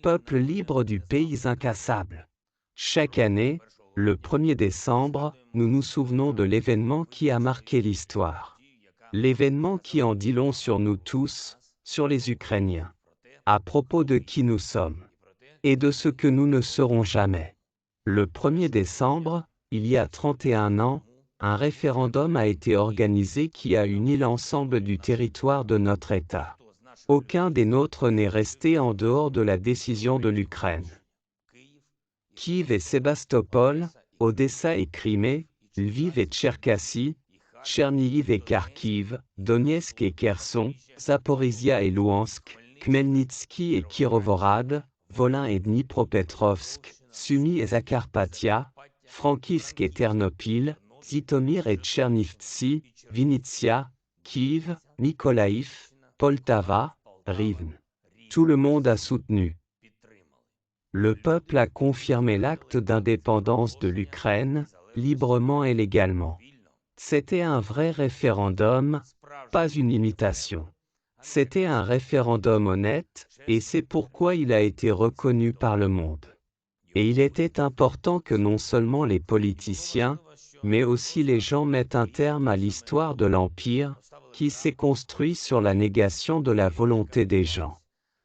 peuple libre du pays incassable. Chaque année, le 1er décembre, nous nous souvenons de l'événement qui a marqué l'histoire. L'événement qui en dit long sur nous tous, sur les Ukrainiens, à propos de qui nous sommes, et de ce que nous ne serons jamais. Le 1er décembre, il y a 31 ans, un référendum a été organisé qui a uni l'ensemble du territoire de notre État. Aucun des nôtres n'est resté en dehors de la décision de l'Ukraine. Kiev et Sébastopol, Odessa et Crimée, Lviv et Tcherkassy, Tchernihiv et Kharkiv, Donetsk et Kherson, Zaporizhia et Louhansk, Khmelnytsky et Kirovorad, Volyn et Dnipropetrovsk, Sumy et Zakarpatia, Frankivsk et Ternopil, Zitomir et Tchernivtsi, Vinnytsia, Kiev, Mykolaïv, Poltava, Rivne. Tout le monde a soutenu. Le peuple a confirmé l'acte d'indépendance de l'Ukraine, librement et légalement. C'était un vrai référendum, pas une imitation. C'était un référendum honnête, et c'est pourquoi il a été reconnu par le monde. Et il était important que non seulement les politiciens, mais aussi les gens mettent un terme à l'histoire de l'Empire, qui s'est construit sur la négation de la volonté des gens.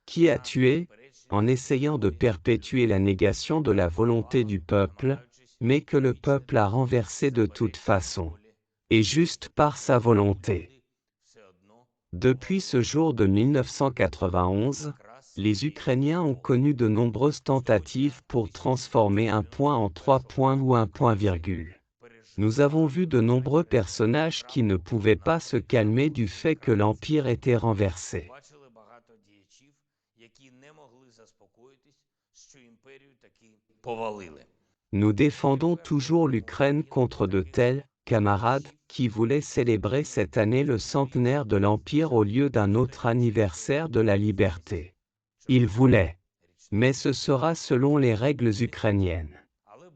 Qui a tué, en essayant de perpétuer la négation de la volonté du peuple, mais que le peuple a renversé de toute façon, et juste par sa volonté. Depuis ce jour de 1991, les Ukrainiens ont connu de nombreuses tentatives pour transformer un point en 3 points ou un point-virgule. Nous avons vu de nombreux personnages qui ne pouvaient pas se calmer du fait que l'Empire était renversé. Nous défendons toujours l'Ukraine contre de tels camarades qui voulaient célébrer cette année le centenaire de l'Empire au lieu d'un autre anniversaire de la liberté. Ils voulaient. Mais ce sera selon les règles ukrainiennes.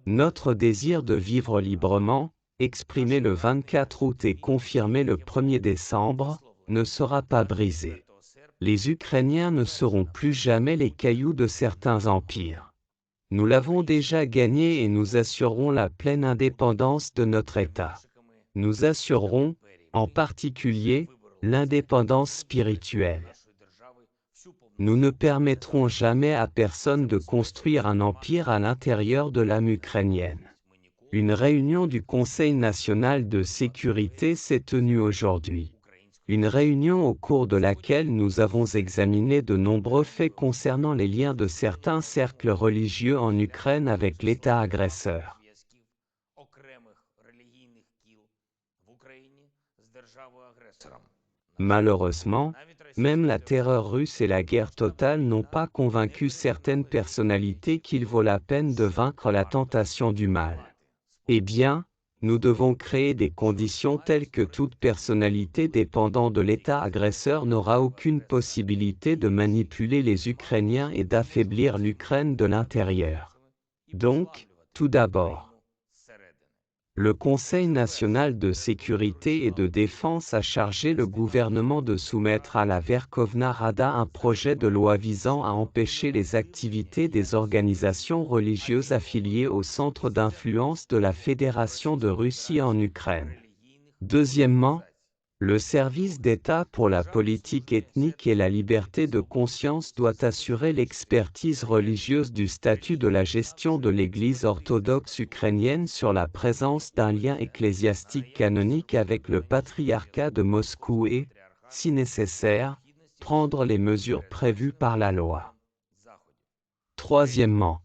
Notre désir de vivre librement, exprimé le 24 août et confirmé le 1er décembre, ne sera pas brisé. Les Ukrainiens ne seront plus jamais les cailloux de certains empires. Nous l'avons déjà gagné et nous assurerons la pleine indépendance de notre État. Nous assurerons, en particulier, l'indépendance spirituelle. Nous ne permettrons jamais à personne de construire un empire à l'intérieur de l'âme ukrainienne. Une réunion du Conseil national de sécurité s'est tenue aujourd'hui. Une réunion au cours de laquelle nous avons examiné de nombreux faits concernant les liens de certains cercles religieux en Ukraine avec l'État agresseur. Malheureusement, même la terreur russe et la guerre totale n'ont pas convaincu certaines personnalités qu'il vaut la peine de vaincre la tentation du mal. Eh bien, nous devons créer des conditions telles que toute personnalité dépendant de l'État agresseur n'aura aucune possibilité de manipuler les Ukrainiens et d'affaiblir l'Ukraine de l'intérieur. Donc, tout d'abord, le Conseil national de sécurité et de défense a chargé le gouvernement de soumettre à la Verkhovna Rada un projet de loi visant à empêcher les activités des organisations religieuses affiliées au centre d'influence de la Fédération de Russie en Ukraine. Deuxièmement, le service d'État pour la politique ethnique et la liberté de conscience doit assurer l'expertise religieuse du statut de la gestion de l'Église orthodoxe ukrainienne sur la présence d'un lien ecclésiastique canonique avec le patriarcat de Moscou et, si nécessaire, prendre les mesures prévues par la loi. Troisièmement,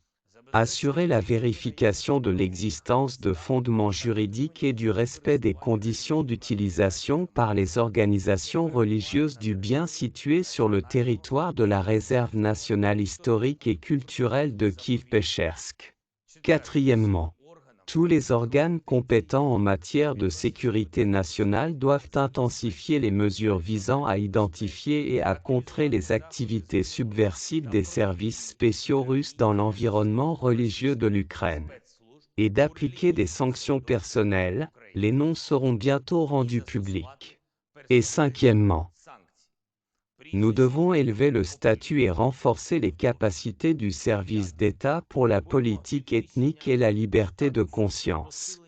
assurer la vérification de l'existence de fondements juridiques et du respect des conditions d'utilisation par les organisations religieuses du bien situé sur le territoire de la réserve nationale historique et culturelle de Kiev-Péchersk. Quatrièmement, tous les organes compétents en matière de sécurité nationale doivent intensifier les mesures visant à identifier et à contrer les activités subversives des services spéciaux russes dans l'environnement religieux de l'Ukraine, et d'appliquer des sanctions personnelles. Les noms seront bientôt rendus publics. Et cinquièmement, Nous devons élever le statut et renforcer les capacités du service d'État pour la politique ethnique et la liberté de conscience.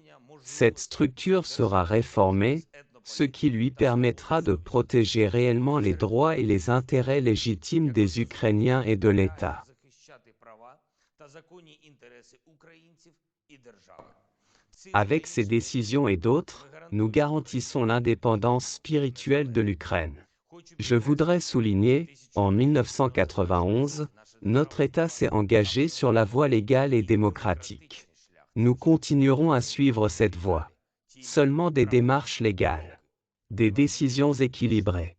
Cette structure sera réformée, ce qui lui permettra de protéger réellement les droits et les intérêts légitimes des Ukrainiens et de l'État. Avec ces décisions et d'autres, nous garantissons l'indépendance spirituelle de l'Ukraine. Je voudrais souligner, en 1991, notre État s'est engagé sur la voie légale et démocratique. Nous continuerons à suivre cette voie. Seulement des démarches légales, des décisions équilibrées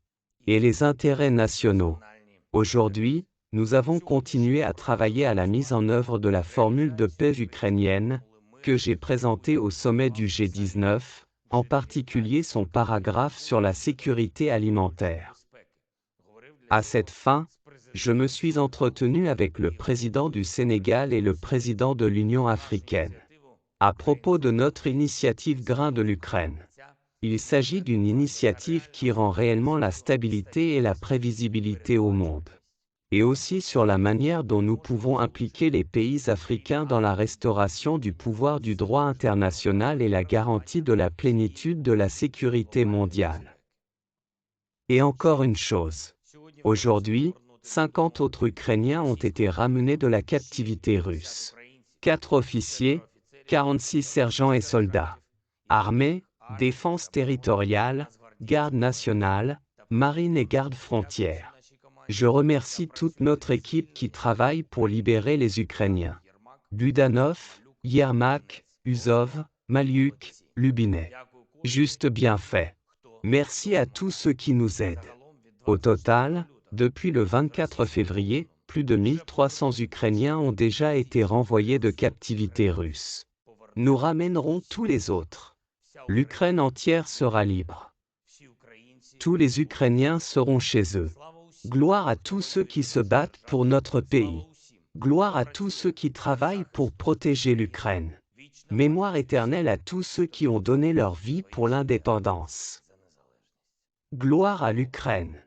et les intérêts nationaux. Aujourd'hui, nous avons continué à travailler à la mise en œuvre de la formule de paix ukrainienne, que j'ai présentée au sommet du G19, en particulier son paragraphe sur la sécurité alimentaire. À cette fin, je me suis entretenu avec le président du Sénégal et le président de l'Union africaine. À propos de notre initiative Grain de l'Ukraine. Il s'agit d'une initiative qui rend réellement la stabilité et la prévisibilité au monde. Et aussi sur la manière dont nous pouvons impliquer les pays africains dans la restauration du pouvoir du droit international et la garantie de la plénitude de la sécurité mondiale. Et encore une chose. Aujourd'hui, 50 autres Ukrainiens ont été ramenés de la captivité russe. 4 officiers, 46 sergents et soldats. Armée, défense territoriale, garde nationale, marine et garde frontière. Je remercie toute notre équipe qui travaille pour libérer les Ukrainiens. Budanov, Yermak, Uzov, Maliuk, Lubinet. Juste bien fait. Merci à tous ceux qui nous aident. Au total, depuis le 24 février, plus de 1300 Ukrainiens ont déjà été renvoyés de captivité russe. Nous ramènerons tous les autres. L'Ukraine entière sera libre. Tous les Ukrainiens seront chez eux. Gloire à tous ceux qui se battent pour notre pays. Gloire à tous ceux qui travaillent pour protéger l'Ukraine. Mémoire éternelle à tous ceux qui ont donné leur vie pour l'indépendance. Gloire à l'Ukraine.